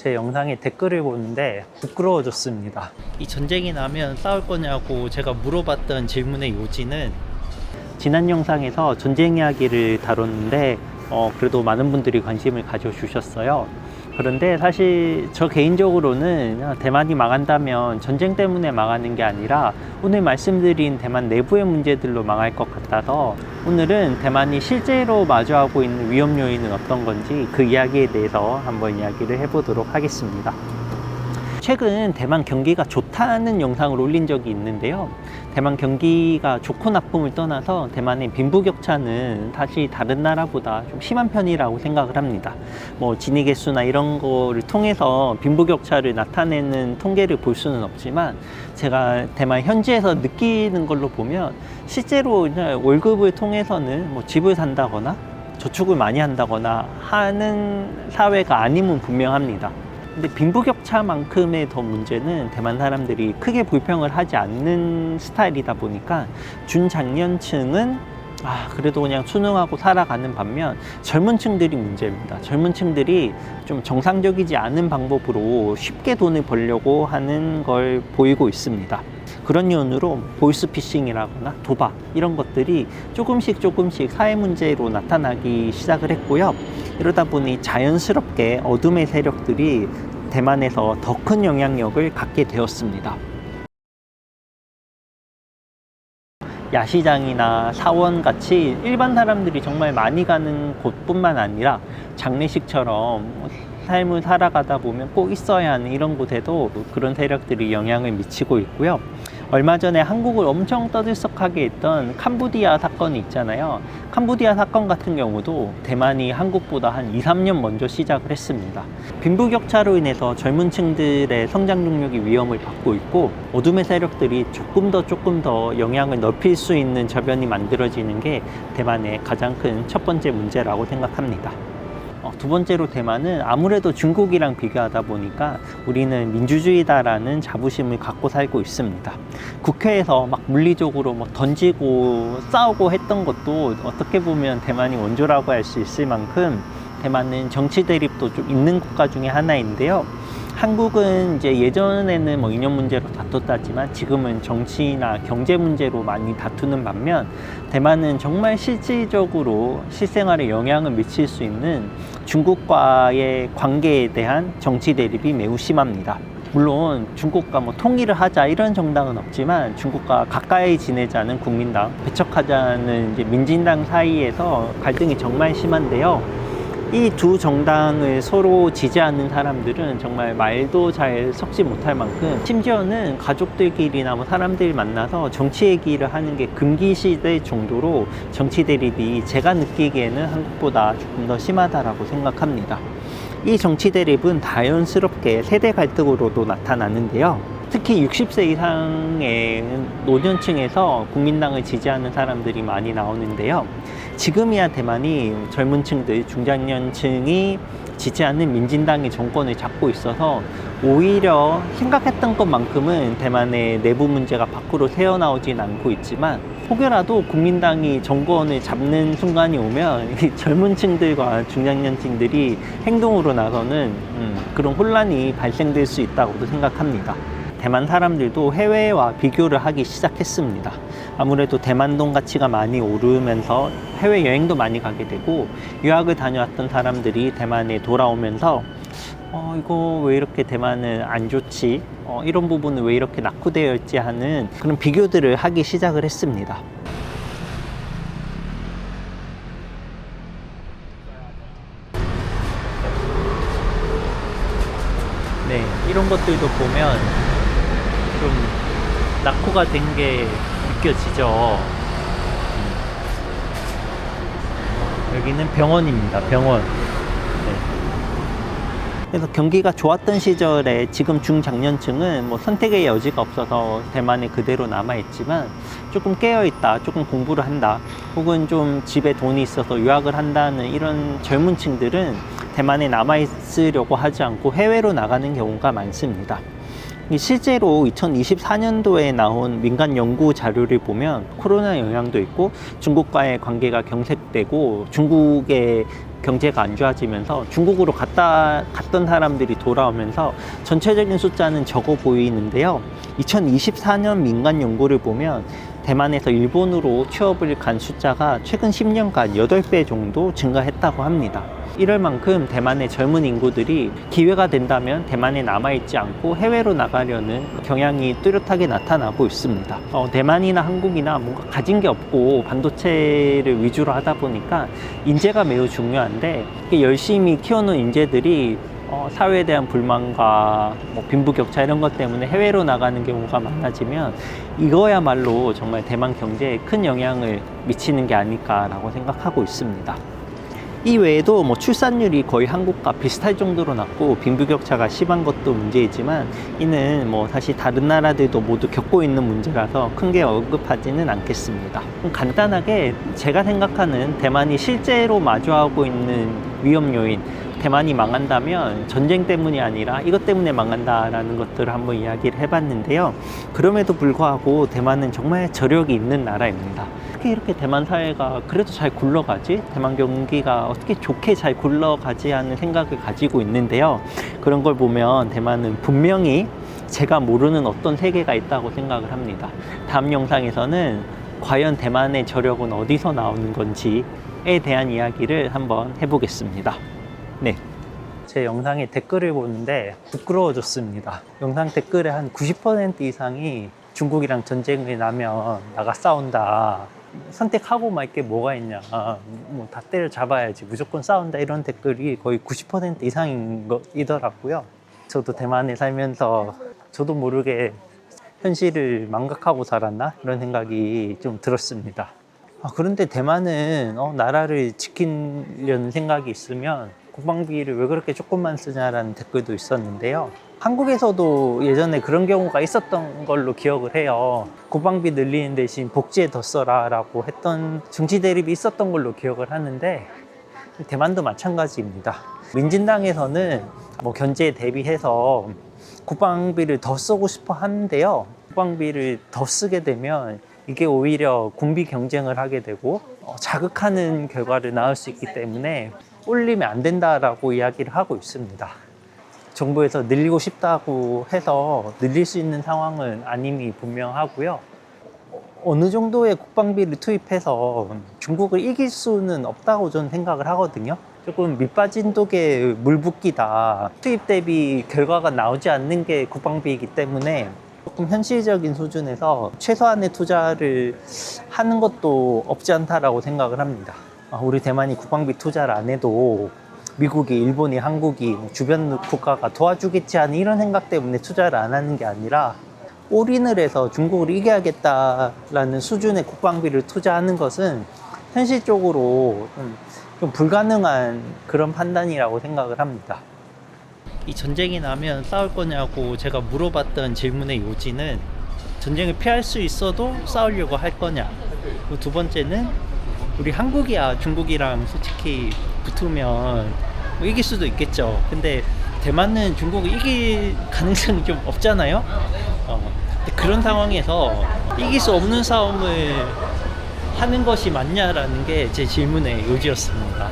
제 영상에 댓글을 보는데 부끄러워졌습니다. 이 전쟁이 나면 싸울 거냐고 제가 물어봤던 질문의 요지는, 지난 영상에서 전쟁 이야기를 다뤘는데 그래도 많은 분들이 관심을 가져주셨어요. 그런데 사실 저 개인적으로는 대만이 망한다면 전쟁 때문에 망하는 게 아니라 오늘 말씀드린 대만 내부의 문제들로 망할 것 같아서, 오늘은 대만이 실제로 마주하고 있는 위험 요인은 어떤 건지 그 이야기에 대해서 한번 이야기를 해보도록 하겠습니다. 최근 대만 경기가 좋다는 영상을 올린 적이 있는데요. 대만 경기가 좋고 나쁨을 떠나서 대만의 빈부격차는 사실 다른 나라보다 좀 심한 편이라고 생각을 합니다. 진위 개수나 이런 거를 통해서 빈부격차를 나타내는 통계를 볼 수는 없지만, 제가 대만 현지에서 느끼는 걸로 보면 실제로 월급을 통해서는 집을 산다거나 저축을 많이 한다거나 하는 사회가 아님은 분명합니다. 근데 빈부격차만큼의 더 문제는 대만 사람들이 크게 불평을 하지 않는 스타일이다 보니까 중장년층은 그래도 그냥 순응하고 살아가는 반면, 젊은 층들이 문제입니다. 젊은 층들이 좀 정상적이지 않은 방법으로 쉽게 돈을 벌려고 하는 걸 보이고 있습니다. 그런 이유로 보이스피싱이라거나 도박 이런 것들이 조금씩 사회 문제로 나타나기 시작을 했고요. 이러다 보니 자연스럽게 어둠의 세력들이 대만에서 더 큰 영향력을 갖게 되었습니다. 야시장이나 사원 같이 일반 사람들이 정말 많이 가는 곳뿐만 아니라 장례식처럼 삶을 살아가다 보면 꼭 있어야 하는 이런 곳에도 그런 세력들이 영향을 미치고 있고요. 얼마 전에 한국을 엄청 떠들썩하게 했던 캄보디아 사건이 있잖아요. 캄보디아 사건 같은 경우도 대만이 한국보다 한 2, 3년 먼저 시작을 했습니다. 빈부격차로 인해서 젊은 층들의 성장 능력이 위험을 받고 있고, 어둠의 세력들이 조금 더 영향을 넓힐 수 있는 저변이 만들어지는 게 대만의 가장 큰 첫 번째 문제라고 생각합니다. 두 번째로, 대만은 아무래도 중국이랑 비교하다 보니까 우리는 민주주의다라는 자부심을 갖고 살고 있습니다. 국회에서 막 물리적으로 던지고 싸우고 했던 것도 어떻게 보면 대만이 원조라고 할 수 있을 만큼 대만은 정치 대립도 좀 있는 국가 중에 하나인데요. 한국은 이제 예전에는 이념 문제로 다퉜다지만 지금은 정치나 경제 문제로 많이 다투는 반면, 대만은 정말 실질적으로 실생활에 영향을 미칠 수 있는 중국과의 관계에 대한 정치 대립이 매우 심합니다. 물론 중국과 통일을 하자 이런 정당은 없지만, 중국과 가까이 지내자는 국민당, 배척하자는 이제 민진당 사이에서 갈등이 정말 심한데요. 이 두 정당을 서로 지지하는 사람들은 정말 말도 잘 섞지 못할 만큼, 심지어는 가족들끼리나 사람들 만나서 정치 얘기를 하는 게 금기시될 정도로 정치 대립이 제가 느끼기에는 한국보다 조금 더 심하다라고 생각합니다. 이 정치 대립은 자연스럽게 세대 갈등으로도 나타나는데요. 특히 60세 이상의 노년층에서 국민당을 지지하는 사람들이 많이 나오는데요. 지금이야 대만이 젊은 층들, 중장년층이 지지하는 민진당이 정권을 잡고 있어서 오히려 생각했던 것만큼은 대만의 내부 문제가 밖으로 새어나오진 않고 있지만, 혹여라도 국민당이 정권을 잡는 순간이 오면 이 젊은 층들과 중장년층들이 행동으로 나서는 그런 혼란이 발생될 수 있다고도 생각합니다. 대만 사람들도 해외와 비교를 하기 시작했습니다. 아무래도 대만 돈 가치가 많이 오르면서 해외여행도 많이 가게 되고, 유학을 다녀왔던 사람들이 대만에 돌아오면서 이거 왜 이렇게 대만은 안 좋지? 이런 부분은 왜 이렇게 낙후되어 있지? 하는 그런 비교들을 하기 시작을 했습니다. 네, 이런 것들도 보면 좀 낙후가 된 게 느껴지죠. 여기는 병원입니다. 병원. 네. 그래서 경기가 좋았던 시절에 지금 중장년층은 선택의 여지가 없어서 대만에 그대로 남아있지만, 조금 깨어있다, 조금 공부를 한다, 혹은 좀 집에 돈이 있어서 유학을 한다는 이런 젊은 층들은 대만에 남아있으려고 하지 않고 해외로 나가는 경우가 많습니다. 실제로 2024년도에 나온 민간 연구 자료를 보면 코로나 영향도 있고 중국과의 관계가 경색되고 중국의 경제가 안 좋아지면서 중국으로 갔던 사람들이 돌아오면서 전체적인 숫자는 적어 보이는데요. 2024년 민간 연구를 보면 대만에서 일본으로 취업을 간 숫자가 최근 10년간 8배 정도 증가했다고 합니다. 이럴 만큼 대만의 젊은 인구들이 기회가 된다면 대만에 남아있지 않고 해외로 나가려는 경향이 뚜렷하게 나타나고 있습니다. 대만이나 한국이나 뭔가 가진 게 없고 반도체를 위주로 하다 보니까 인재가 매우 중요한데 열심히 키워놓은 인재들이 사회에 대한 불만과 빈부격차 이런 것 때문에 해외로 나가는 경우가 많아지면 이거야말로 정말 대만 경제에 큰 영향을 미치는 게 아닐까라고 생각하고 있습니다. 이 외에도 출산율이 거의 한국과 비슷할 정도로 낮고 빈부격차가 심한 것도 문제이지만 이는 사실 다른 나라들도 모두 겪고 있는 문제라서 크게 언급하지는 않겠습니다. 간단하게 제가 생각하는 대만이 실제로 마주하고 있는 위험 요인, 대만이 망한다면 전쟁 때문이 아니라 이것 때문에 망한다라는 것들을 한번 이야기를 해봤는데요. 그럼에도 불구하고 대만은 정말 저력이 있는 나라입니다. 어떻게 이렇게 대만 사회가 그래도 잘 굴러가지? 대만 경기가 어떻게 좋게 잘 굴러가지 하는 생각을 가지고 있는데요. 그런 걸 보면 대만은 분명히 제가 모르는 어떤 세계가 있다고 생각을 합니다. 다음 영상에서는 과연 대만의 저력은 어디서 나오는 건지에 대한 이야기를 한번 해보겠습니다. 네, 제 영상에 댓글을 보는데 부끄러워졌습니다. 영상 댓글의 한 90% 이상이 중국이랑 전쟁이 나면 나가 싸운다, 선택하고 말 게 뭐가 있냐, 다 때려잡아야지, 무조건 싸운다, 이런 댓글이 거의 90% 이상인 것이더라고요. 저도 대만에 살면서 저도 모르게 현실을 망각하고 살았나 이런 생각이 좀 들었습니다. 그런데 대만은 나라를 지키려는 생각이 있으면 국방비를 왜 그렇게 조금만 쓰냐라는 댓글도 있었는데요. 한국에서도 예전에 그런 경우가 있었던 걸로 기억을 해요. 국방비 늘리는 대신 복지에 더 써라 라고 했던 정치 대립이 있었던 걸로 기억을 하는데 대만도 마찬가지입니다. 민진당에서는 견제에 대비해서 국방비를 더 쓰고 싶어 하는데요. 국방비를 더 쓰게 되면 이게 오히려 군비 경쟁을 하게 되고 자극하는 결과를 낳을 수 있기 때문에 올리면 안 된다라고 이야기를 하고 있습니다. 정부에서 늘리고 싶다고 해서 늘릴 수 있는 상황은 아님이 분명하고요. 어느 정도의 국방비를 투입해서 중국을 이길 수는 없다고 저는 생각을 하거든요. 조금 밑빠진 독에 물 붓기다. 투입 대비 결과가 나오지 않는 게 국방비이기 때문에 조금 현실적인 수준에서 최소한의 투자를 하는 것도 없지 않다라고 생각을 합니다. 우리 대만이 국방비 투자를 안 해도 미국이, 일본이, 한국이 주변 국가가 도와주겠지 하는 이런 생각 때문에 투자를 안 하는 게 아니라 올인을 해서 중국을 이겨야겠다라는 수준의 국방비를 투자하는 것은 현실적으로 좀 불가능한 그런 판단이라고 생각을 합니다. 이 전쟁이 나면 싸울 거냐고 제가 물어봤던 질문의 요지는 전쟁을 피할 수 있어도 싸우려고 할 거냐, 그리고 두 번째는 우리 한국이야 중국이랑 솔직히 붙으면 이길 수도 있겠죠. 근데 대만은 중국을 이길 가능성이 좀 없잖아요. 그런 상황에서 이길 수 없는 싸움을 하는 것이 맞냐라는 게 제 질문의 요지였습니다.